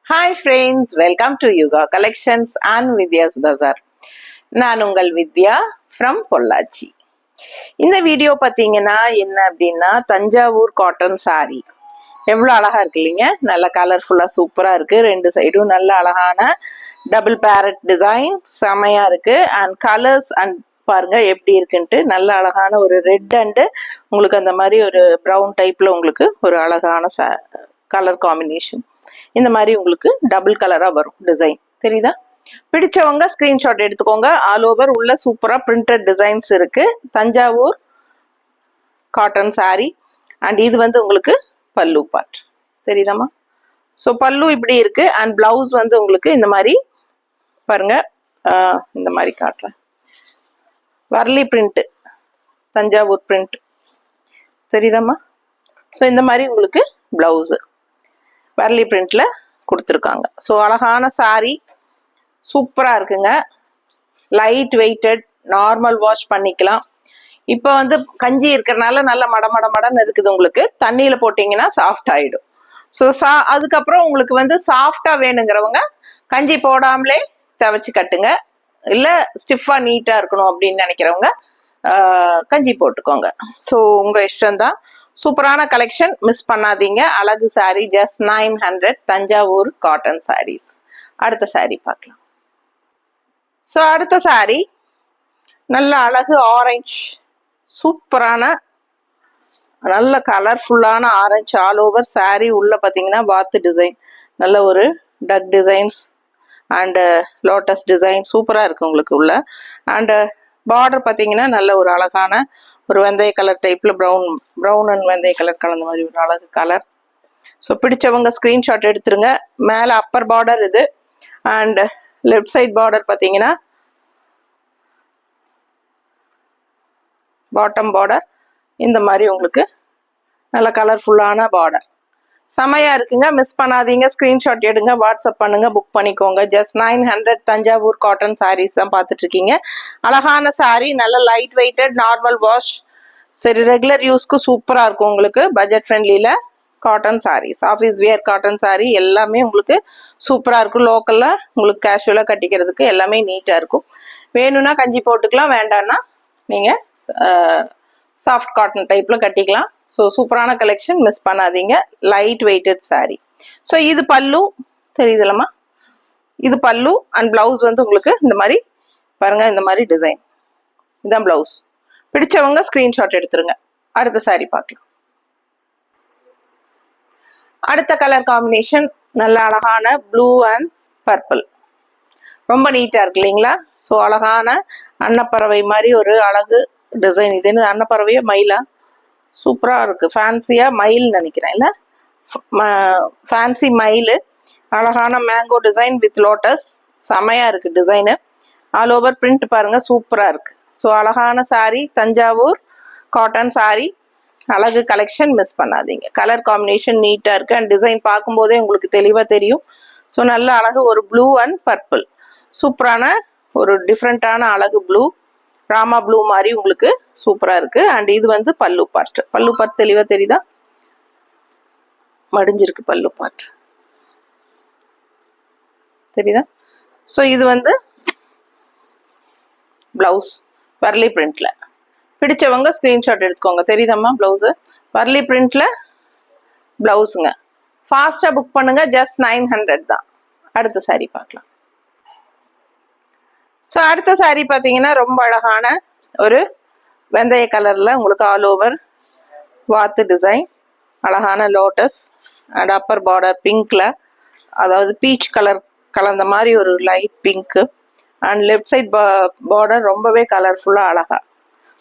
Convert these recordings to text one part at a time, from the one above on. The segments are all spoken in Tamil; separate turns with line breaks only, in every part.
Hi friends, welcome to Yuga Collections and Vidya's Bazaar. நான் உங்கள் வித்யா ஃப்ரம் பொள்ளாச்சி. இந்த வீடியோ பார்த்தீங்கன்னா என்ன அப்படின்னா தஞ்சாவூர் காட்டன் சாரி எவ்வளோ அழகா இருக்கு இல்லைங்க. நல்ல கலர்ஃபுல்லாக சூப்பராக இருக்கு. ரெண்டு சைடும் நல்ல அழகான டபுள் பேரட் டிசைன் செமையா இருக்கு. அண்ட் கலர்ஸ் அண்ட் பாருங்க எப்படி இருக்குன்ட்டு நல்ல அழகான ஒரு ரெட் அண்டு உங்களுக்கு அந்த மாதிரி ஒரு ப்ரௌன் டைப்ல உங்களுக்கு ஒரு அழகான கலர் காம்பினேஷன். இந்த மாதிரி உங்களுக்கு டபுள் கலரா வரும் டிசைன் தெரியுதா. பிடிச்சவங்க ஸ்கிரீன்ஷாட் எடுத்துக்கோங்க. ஆல் ஓவர் உள்ள சூப்பரா பிரிண்டட் டிசைன்ஸ் இருக்கு. தஞ்சாவூர் காட்டன் சாரி அண்ட் இது வந்து உங்களுக்கு பல்லு பார்ட் தெரியுதாமா. ஸோ பல்லு இப்படி இருக்கு அண்ட் பிளவுஸ் வந்து உங்களுக்கு இந்த மாதிரி பாருங்க. இந்த மாதிரி காட்டுறேன். வர்லி பிரிண்ட் தஞ்சாவூர் பிரிண்ட் தெரியுதாமா. ஸோ இந்த மாதிரி உங்களுக்கு பிளவுஸ் வர்லி பிரிண்ட்ல கொடுத்துருக்காங்க. ஸோ அழகான சாரி சூப்பரா இருக்குங்க. லைட் வெயிட்டட், நார்மல் வாஷ் பண்ணிக்கலாம். இப்போ வந்து கஞ்சி இருக்கிறதுனால நல்ல மடன்னு இருக்குது. உங்களுக்கு தண்ணியில போட்டீங்கன்னா சாஃப்ட் ஆயிடும். ஸோ அதுக்கப்புறம் உங்களுக்கு வந்து சாஃப்டா வேணுங்கிறவங்க கஞ்சி போடாமலே துவைச்சு கட்டுங்க. இல்லை ஸ்டிஃபா நீட்டா இருக்கணும் அப்படின்னு நினைக்கிறவங்க கஞ்சி போட்டுக்கோங்க. ஸோ உங்க இஷ்டம்தான். சூப்பரான கலெக்ஷன், மிஸ் பண்ணாதீங்க. அழகு சாரி ஜஸ்ட் 900 தஞ்சாவூர் காட்டன் சாரீஸ். அடுத்த சாரி பார்க்கலாம். ஸோ அடுத்த சாரி நல்ல அழகு ஆரஞ்சு, சூப்பரான நல்ல கலர்ஃபுல்லான ஆரஞ்சு ஆல் ஓவர் சாரி. உள்ள பார்த்தீங்கன்னா வாத்து டிசைன், நல்ல ஒரு டக் டிசைன்ஸ் அண்டு லோட்டஸ் டிசைன் சூப்பராக இருக்கு உங்களுக்கு உள்ள. அண்டு பார்டர் பார்த்தீங்கன்னா நல்ல ஒரு அழகான ஒரு வெந்தய கலர் டைப்ல ப்ரௌன் அண்ட் வெந்தய கலர் கலந்த மாதிரி ஒரு அழகு கலர். ஸோ பிடிச்சவங்க ஸ்கிரீன்ஷாட் எடுத்துருங்க. மேலே அப்பர் பார்டர் இது அண்ட் லெஃப்ட் சைட் பார்டர் பார்த்தீங்கன்னா பாட்டம் பார்டர் இந்த மாதிரி உங்களுக்கு நல்ல கலர்ஃபுல்லான பார்டர் செமையா இருக்குங்க. மிஸ் பண்ணாதீங்க. ஸ்கிரீன்ஷாட் எடுங்க, வாட்ஸ்அப் பண்ணுங்க, புக் பண்ணிக்கோங்க. ஜஸ்ட் 900 தஞ்சாவூர் காட்டன் சாரீஸ் தான் பார்த்துட்டு இருக்கீங்க. அழகான சாரி, நல்ல லைட் வெயிட்டட், நார்மல் வாஷ், சரி ரெகுலர் யூஸ்க்கு சூப்பரா இருக்கும். உங்களுக்கு பட்ஜெட் ஃப்ரெண்ட்லியில cotton saris, office wear cotton sari எல்லாமே உங்களுக்கு சூப்பரா இருக்கும். லோக்கல்ல உங்களுக்கு கேஷுவலா கட்டிக்கிறதுக்கு எல்லாமே நீட்டா இருக்கும். வேணும்னா கஞ்சி போட்டுக்கலாம், வேண்டாம்னா நீங்க சாஃப்ட் காட்டன் டைப்ல கட்டிக்கலாம். ஸோ சூப்பரான கலெக்ஷன், மிஸ் பண்ணாதீங்க. Light weighted sari. ஸோ இது பல்லு தெரியுதுலமா. இது பல்லு அண்ட் பிளவுஸ் வந்து உங்களுக்கு இந்த மாதிரி பாருங்க, இந்த மாதிரி டிசைன். இதுதான் பிளவுஸ். பிடிச்சவங்க ஸ்கிரீன்ஷாட் எடுத்துருங்க. அடுத்த சாரி பார்க்கலாம். அடுத்த கலர் காம்பினேஷன் நல்ல அழகான ப்ளூ அண்ட் பர்பிள், ரொம்ப நீட்டா இருக்கு இல்லைங்களா. ஸோ அழகான அன்னப்பறவை மாதிரி ஒரு அழகு டிசைன். இது என்ன அன்னப்பறவையா மயிலா, சூப்பரா இருக்கு. ஃபேன்சியா மயில் நினைக்கிறேன், இல்ல ஃபேன்சி மயில். அழகான மேங்கோ டிசைன் வித் லோட்டஸ், செமையா இருக்கு டிசைனு. ஆல் ஓவர் பிரிண்ட் பாருங்க, சூப்பரா இருக்கு. ஸோ அழகான சாரி தஞ்சாவூர் காட்டன் சாரி, அழகு கலெக்ஷன், மிஸ் பண்ணாதீங்க. கலர் காம்பினேஷன் நீட்டா இருக்கு அண்ட் டிசைன் பார்க்கும்போதே உங்களுக்கு தெளிவா தெரியும். ஸோ நல்ல அழகு ஒரு ப்ளூ அண்ட் பர்பிள், சூப்பரான ஒரு டிஃப்ரெண்டான அழகு ப்ளூ, ராமா ப்ளூ மாதிரி உங்களுக்கு சூப்பரா இருக்கு. அண்ட் இது வந்து பல்லு பார்ட் தெளிவா தெரியுதா, மடிஞ்சிருக்கு பல்லு பார்ட் தெரியுதா. ஸோ இது வந்து பிளவுஸ் வர்லி பிரிண்ட்ல. பிடிச்சவங்க ஸ்கிரீன்ஷாட் எடுத்துக்கோங்க. தெரியுதாம்மா பிளவுஸ் வர்லி பிரிண்ட்ல பிளவுஸுங்க. ஃபாஸ்டா புக் பண்ணுங்க. ஜஸ்ட் 900 தான். அடுத்த சாரி பார்க்கலாம். ஸோ அடுத்த சாரி பார்த்தீங்கன்னா ரொம்ப அழகான ஒரு வெந்தய கலர்ல உங்களுக்கு ஆல் ஓவர் வாத்து டிசைன், அழகான லோட்டஸ் அண்ட் அப்பர் பார்டர் பிங்க்ல, அதாவது பீச் கலர் கலந்த மாதிரி ஒரு light pink and left side border ரொம்பவே கலர்ஃபுல்லா அழகா.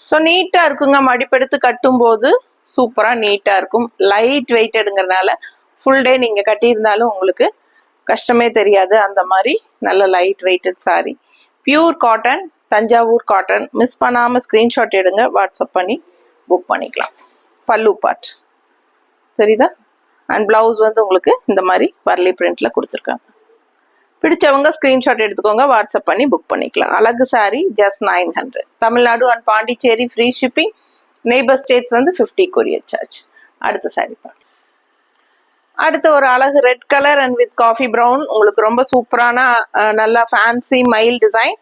ஸோ நீட்டா இருக்குங்க. மடிப்பெடுத்து கட்டும் போது சூப்பரா நீட்டா இருக்கும். லைட் வெயிட்டடுங்கிறதுனால ஃபுல் டே நீங்க கட்டியிருந்தாலும் உங்களுக்கு கஷ்டமே தெரியாது. அந்த மாதிரி நல்ல light weighted sari, pure cotton Thanjavur cotton. Miss பண்ணாம ஸ்கிரீன்ஷாட் எடுங்க, வாட்ஸ்அப் பண்ணி புக் பண்ணிக்கலாம். பல்லு பார்ட் தெரியுதா அண்ட் பிளவுஸ் வந்து உங்களுக்கு இந்த மாதிரி வர்லி பிரிண்ட்ல கொடுத்துருக்காங்க. பிடிச்சவங்க ஸ்கிரீன்ஷாட் எடுத்துக்கோங்க, வாட்ஸ்அப் பண்ணி புக் பண்ணிக்கலாம். அழகு sari just 900. Tamil Nadu and Pondicherry free shipping. Neighbour states வந்து 50 கொரியர் சார்ஜ். அடுத்த சாரி பார்க்கலாம். அடுத்து ஒரு அழகு red colour and with coffee brown, உங்களுக்கு ரொம்ப சூப்பரான நல்லா ஃபேன்சி மயில் டிசைன்,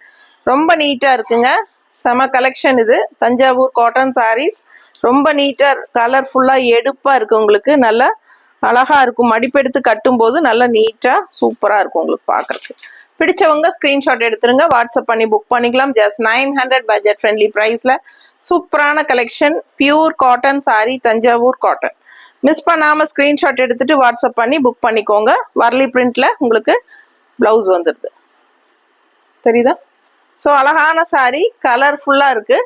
ரொம்ப நீட்டா இருக்குங்க. செம கலெக்ஷன் இது. தஞ்சாவூர் காட்டன் சாரீஸ், ரொம்ப நீட்டா கலர்ஃபுல்லா எடுப்பா இருக்கு, உங்களுக்கு நல்லா அழகா இருக்கும். மடிப்பெடுத்து கட்டும் போது நல்லா நீட்டா சூப்பரா இருக்கும் உங்களுக்கு பாக்குறதுக்கு. பிடிச்சவங்க ஸ்கிரீன்ஷாட் எடுத்துருங்க, வாட்ஸ்அப் பண்ணி புக் பண்ணிக்கலாம். ஜஸ்ட் 900 பட்ஜெட் ஃப்ரெண்ட்லி பிரைஸ்ல சூப்பரான collection, pure cotton sorry, Thanjavur cotton. Miss பண்ணாம ஸ்கிரீன்ஷாட் எடுத்துட்டு வாட்ஸ்அப் பண்ணி புக் பண்ணிக்கோங்க. வர்லி பிரிண்ட்ல உங்களுக்கு பிளவுஸ் வந்துடுது, தெரியுதா? ஸோ அழகான சாரி, கலர்ஃபுல்லா இருக்கு.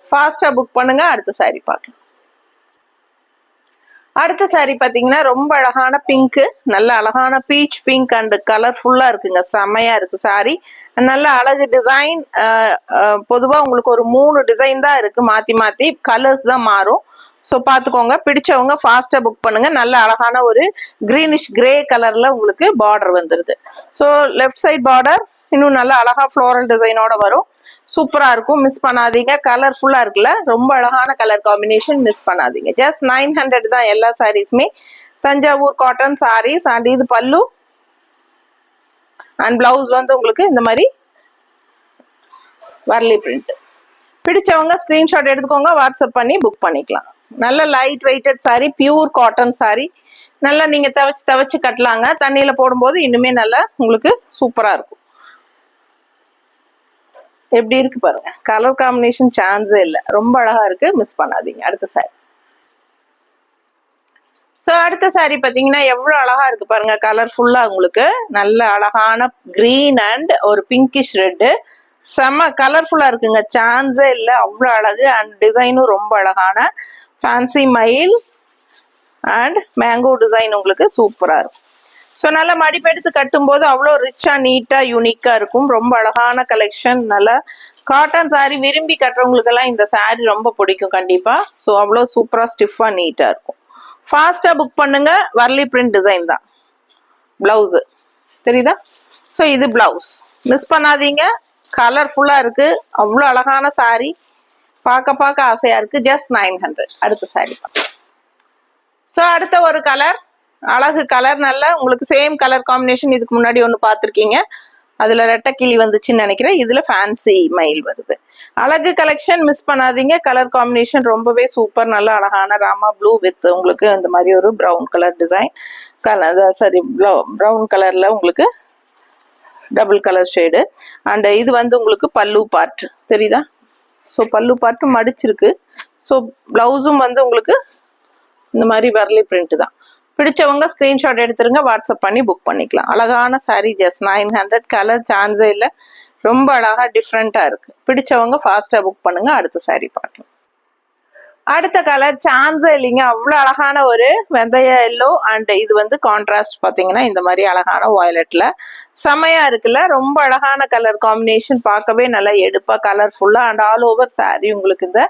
ஃபாஸ்டா புக் பண்ணுங்க. அடுத்த சாரி பார்க்கலாம். அடுத்த சாரி பாத்தீங்கன்னா ரொம்ப அழகான பிங்க், நல்ல அழகான பீச் பிங்க் அண்ட் கலர்ஃபுல்லா இருக்குங்க. செமையா இருக்கு சாரி, நல்ல அழகு டிசைன். பொதுவா உங்களுக்கு ஒரு 3 டிசைன் தான் இருக்கு, மாத்தி மாத்தி கலர்ஸ் தான் மாறும். ஸோ பார்த்துக்கோங்க. பிடிச்சவங்க ஃபாஸ்டா புக் பண்ணுங்க. நல்ல அழகான ஒரு கிரீனிஷ் கிரே கலர்ல உங்களுக்கு பார்டர் வந்துருது. ஸோ லெஃப்ட் சைட் பார்டர் இன்னும் நல்ல அழகா ஃப்ளோரல் டிசைனோட வரும். சூப்பரா இருக்கும், மிஸ் பண்ணாதீங்க. கலர்ஃபுல்லா இருக்குல்ல, ரொம்ப அழகான கலர் காம்பினேஷன், மிஸ் பண்ணாதீங்க. ஜஸ்ட் 900 தான் எல்லா சாரீஸுமே. தஞ்சாவூர் காட்டன் சாரீஸ் அண்ட் இது பல்லு அண்ட் பிளவுஸ் வந்து உங்களுக்கு இந்த மாதிரி வர்லி பிரிண்ட். பிடிச்சவங்க ஸ்கிரீன்ஷாட் எடுத்துக்கோங்க, வாட்ஸ்அப் பண்ணி புக் பண்ணிக்கலாம். நல்ல light weighted sari, pure cotton sari, நல்லா நீங்க தவச்சு கட்டலாங்க. தண்ணியில போடும்போது இன்னுமே நல்லா உங்களுக்கு சூப்பரா இருக்கும். எப்படி இருக்கு பாருங்க, கலர் காம்பினேஷன் சான்ஸே இல்லை, ரொம்ப அழகா இருக்கு, மிஸ் பண்ணாதீங்க. அடுத்த சாரி. ஸோ அடுத்த சாரி பார்த்தீங்கன்னா எவ்வளோ அழகா இருக்கு பாருங்க, கலர்ஃபுல்லா உங்களுக்கு நல்ல அழகான கிரீன் அண்ட் ஒரு பிங்கிஷ் ரெட்டு, செம்ம கலர்ஃபுல்லா இருக்குங்க, சான்ஸே இல்லை, அவ்வளோ அழகு. அண்ட் டிசைனும் ரொம்ப அழகான ஃபேன்சி மயில் அண்ட் மேங்கோ டிசைன், உங்களுக்கு சூப்பரா இருக்கும். ஸோ நல்லா மடிப்பெடுத்து கட்டும் போது அவ்வளோ ரிச்சா நீட்டா யூனிக்கா இருக்கும். ரொம்ப அழகான கலெக்ஷன், நல்லா காட்டன் சாரி விரும்பி கட்டுறவங்களுக்கெல்லாம் இந்த சாரி ரொம்ப பிடிக்கும் கண்டிப்பா. ஸோ அவ்வளோ சூப்பரா ஸ்டிஃபா நீட்டா இருக்கும். ஃபாஸ்டா புக் பண்ணுங்க. வர்லி பிரிண்ட் டிசைன் தான் பிளவுஸ், தெரியுதா? ஸோ இது பிளவுஸ், மிஸ் பண்ணாதீங்க. கலர்ஃபுல்லா இருக்கு, அவ்வளோ அழகான சாரி, பார்க்க ஆசையா இருக்கு. ஜஸ்ட் 900. அடுத்த சாரி. ஸோ அடுத்த ஒரு கலர், அழகு கலர், நல்ல உங்களுக்கு சேம் கலர் காம்பினேஷன் இதுக்கு முன்னாடி ஒன்று பார்த்துருக்கீங்க, அதுல ரெட்டை கிளி வந்துச்சுன்னு நினைக்கிறேன். இதுல ஃபேன்சி மயில் வருது. அழகு கலெக்ஷன், மிஸ் பண்ணாதீங்க. கலர் காம்பினேஷன் ரொம்பவே சூப்பர், நல்ல அழகான ராமா ப்ளூ வித் உங்களுக்கு இந்த மாதிரி ஒரு brown colour design, sorry brown கலர்ல உங்களுக்கு டபுள் கலர் ஷேடு. அண்ட் இது வந்து உங்களுக்கு பல்லு பார்ட், தெரியுதா? ஸோ பல்லு பார்ட் மடிச்சிருக்கு. ஸோ பிளவுஸும் வந்து உங்களுக்கு இந்த மாதிரி வர்லி பிரிண்ட் தான். பிடிச்சவங்க ஸ்கிரீன்ஷாட் எடுத்துருங்க, வாட்ஸ்அப் பண்ணி புக் பண்ணிக்கலாம். அழகான சாரி, ஜஸ்ட் 900. கலர் சான்ஸே இல்லை, ரொம்ப அழகா டிஃப்ரெண்டா இருக்கு. பிடிச்சவங்க ஃபாஸ்டா புக் பண்ணுங்க. அடுத்த சாரி பார்க்கலாம். அடுத்த கலர் சான்ஸே இல்லைங்க, அவ்வளோ அழகான ஒரு வெந்தய எல்லோ அண்ட் இது வந்து கான்ட்ராஸ்ட் பார்த்தீங்கன்னா இந்த மாதிரி அழகான வயலட்ல செமையா இருக்குல்ல, ரொம்ப அழகான கலர் காம்பினேஷன், பார்க்கவே நல்லா எடுப்பா கலர்ஃபுல்லா அண்ட் ஆல் ஓவர் சாரி உங்களுக்கு இந்த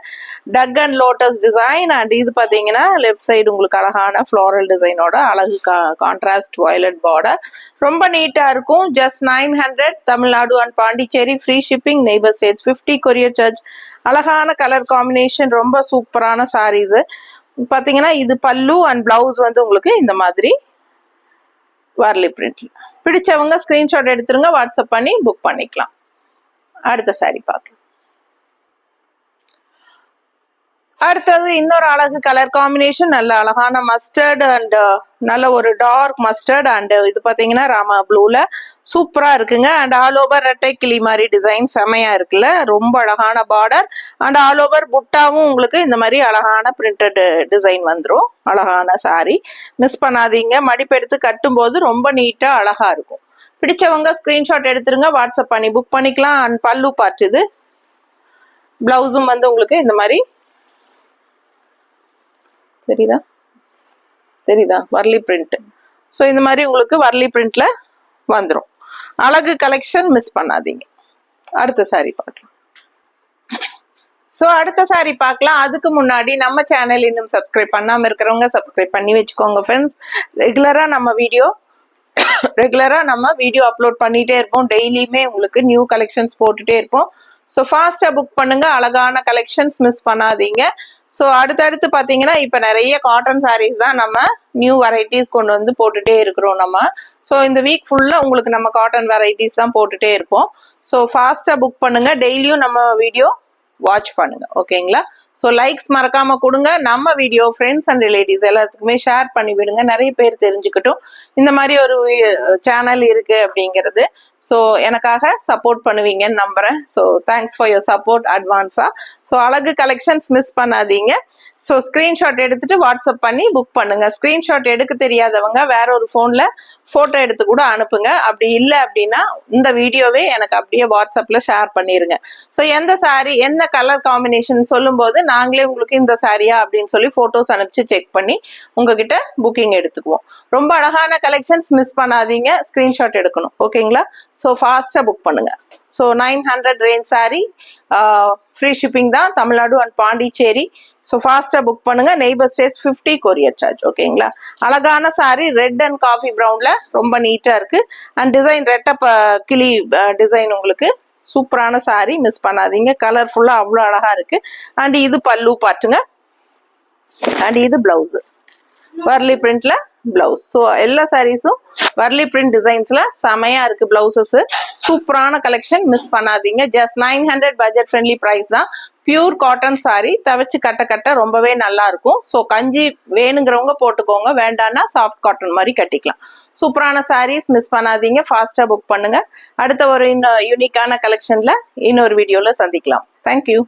டக் அண்ட் லோட்டஸ் டிசைன். அண்ட் இது பார்த்தீங்கன்னா லெஃப்ட் சைடு உங்களுக்கு அழகான ஃப்ளோரல் டிசைனோட அழகு கான்ட்ராஸ்ட் வயலட் பார்டர், ரொம்ப நீட்டா இருக்கும். Just 900. Tamil Nadu and Pondicherry, free shipping, neighbour states 50 courier charge. அழகான கலர் காம்பினேஷன், ரொம்ப சூப்பரான சாரீஸ். பாத்தீங்கன்னா இது பல்லு அண்ட் பிளவுஸ் வந்து உங்களுக்கு இந்த மாதிரி வர்லி பிரிண்ட். பிடிச்சவங்க ஸ்கிரீன்ஷாட் எடுத்துருங்க, வாட்ஸ்அப் பண்ணி புக் பண்ணிக்கலாம். அடுத்த சாரி பார்க்கலாம். அடுத்தது இன்னொரு அழகு கலர் காம்பினேஷன், நல்ல அழகான மஸ்டர்ட் அண்ட் நல்ல ஒரு டார்க் மஸ்டர்ட் அண்ட் இது பாத்தீங்கன்னா ராமா ப்ளூல சூப்பரா இருக்குங்க. அண்ட் ஆல் ஓவர் ரெட்டை கிளி மாதிரி டிசைன் செமையா இருக்குல்ல, ரொம்ப அழகான பார்டர் அண்ட் ஆல் ஓவர் புட்டாவும் உங்களுக்கு இந்த மாதிரி அழகான பிரிண்டட் டிசைன் வந்துடும். அழகான சாரி, மிஸ் பண்ணாதீங்க. மடிப்பெடுத்து கட்டும் போது ரொம்ப நீட்டா அழகா இருக்கும். பிடிச்சவங்க ஸ்கிரீன்ஷாட் எடுத்துருங்க, வாட்ஸ்அப் பண்ணி புக் பண்ணிக்கலாம். அண்ட் பல்லு பார்ட் இது, பிளவுஸும் வந்து உங்களுக்கு இந்த மாதிரி தெரியுதா வர்லி பிரிண்ட். ஸோ இந்த மாதிரி உங்களுக்கு வர்லி பிரிண்ட்ல வந்துடும். அழகு கலெக்ஷன், மிஸ் பண்ணாதீங்க. அடுத்த சாரி பார்க்கலாம். ஸோ அடுத்த சாரி பார்க்கலாம். அதுக்கு முன்னாடி நம்ம சேனல் இன்னும் சப்ஸ்கிரைப் பண்ணாம இருக்கிறவங்க சப்ஸ்கிரைப் பண்ணி வச்சுக்கோங்க ஃப்ரெண்ட்ஸ். ரெகுலரா நம்ம வீடியோ அப்லோட் பண்ணிட்டே இருப்போம். டெய்லியுமே உங்களுக்கு நியூ கலெக்ஷன்ஸ் போட்டுட்டே இருப்போம். ஸோ ஃபாஸ்டா புக் பண்ணுங்க. அழகான கலெக்ஷன்ஸ், மிஸ் பண்ணாதீங்க. ஸோ அடுத்தடுத்து பார்த்தீங்கன்னா இப்போ நிறைய காட்டன் சாரீஸ் தான் நம்ம நியூ வெரைட்டிஸ் கொண்டு வந்து போட்டுட்டே இருக்கிறோம் நம்ம. ஸோ இந்த வீக் ஃபுல்லாக உங்களுக்கு நம்ம காட்டன் வெரைட்டிஸ் தான் போட்டுட்டே இருப்போம். ஸோ ஃபாஸ்ட்டாக புக் பண்ணுங்க, டெய்லியும் நம்ம வீடியோ வாட்ச் பண்ணுங்க, ஓகேங்களா? ஸோ லைக்ஸ் மறக்காம கொடுங்க. நம்ம வீடியோ ஃப்ரெண்ட்ஸ் அண்ட் ரிலேட்டிவ்ஸ் எல்லாத்துக்குமே ஷேர் பண்ணி விடுங்க, நிறைய பேர் தெரிஞ்சுக்கிட்டும் இந்த மாதிரி ஒரு சேனல் இருக்கு அப்படிங்கிறது. ஸோ எனக்காக சப்போர்ட் பண்ணுவீங்கன்னு நம்புறேன். So thanks for your support அட்வான்ஸா. ஸோ அழகு கலெக்ஷன்ஸ் மிஸ் பண்ணாதீங்க. ஸோ ஸ்க்ரீன்ஷாட் எடுத்துட்டு வாட்ஸ்அப் பண்ணி புக் பண்ணுங்க. ஸ்க்ரீன்ஷாட் எடுக்க தெரியாதவங்க வேற ஒரு ஃபோனில் ஃபோட்டோ எடுத்து கூட அனுப்புங்க. அப்படி இல்லை அப்படின்னா இந்த வீடியோவே எனக்கு அப்படியே வாட்ஸ்அப்பில் ஷேர் பண்ணிடுங்க. ஸோ எந்த சாரீ என்ன கலர் காம்பினேஷன் சொல்லும்போது நாங்களே உங்களுக்கு இந்த சாரியா அப்படின்னு சொல்லி ஃபோட்டோஸ் அனுப்பிச்சு செக் பண்ணி உங்ககிட்ட புக்கிங் எடுத்துக்குவோம். ரொம்ப அழகான கலெக்ஷன்ஸ் மிஸ் பண்ணாதீங்க, ஸ்க்ரீன்ஷாட் எடுக்கணும், ஓகேங்களா? ஸோ ஃபாஸ்ட்டாக புக் பண்ணுங்க. So 900 range sorry, free shipping தான், தமிழ்நாடு அண்ட் பாண்டிச்சேரி. ஸோ ஃபாஸ்ட்டாக புக் பண்ணுங்க. நெய்பர் ஸ்டேட்ஸ் 50 கொரியர் சார்ஜ், ஓகேங்களா? அழகான சாரி ரெட் அண்ட் காஃபி ப்ரௌன்ல ரொம்ப நீட்டாக இருக்கு. அண்ட் டிசைன் ரெட்டப் கிளி டிசைன் உங்களுக்கு சூப்பரான சாரி, மிஸ் பண்ணாதீங்க. கலர்ஃபுல்லாக அவ்வளோ அழகா இருக்கு. அண்ட் இது பல்லு பாட்டுங்க, அண்ட் இது பிளவுஸ் வர்லி பிரிண்ட்ல பிளவுஸ். ஸோ எல்லா சாரீஸும் வர்லி பிரிண்ட் டிசைன்ஸ்ல செமையா இருக்கு. பிளவுசஸ் சூப்பரான கலெக்ஷன், மிஸ் பண்ணாதீங்க. ஜஸ்ட் 900 பட்ஜெட் ஃப்ரெண்ட்லி பிரைஸ் தான். பியூர் காட்டன் சாரி, தவச்சு கட்ட கட்ட ரொம்பவே நல்லா இருக்கும். ஸோ கஞ்சி வேணுங்கிறவங்க போட்டுக்கோங்க, வேண்டான்னா சாஃப்ட் காட்டன் மாதிரி கட்டிக்கலாம். சூப்பரான சாரீஸ் மிஸ் பண்ணாதீங்க, ஃபாஸ்டா புக் பண்ணுங்க. அடுத்த ஒரு யூனிக்கான கலெக்ஷன்ல இன்னொரு வீடியோல சந்திக்கலாம். தேங்க்யூ.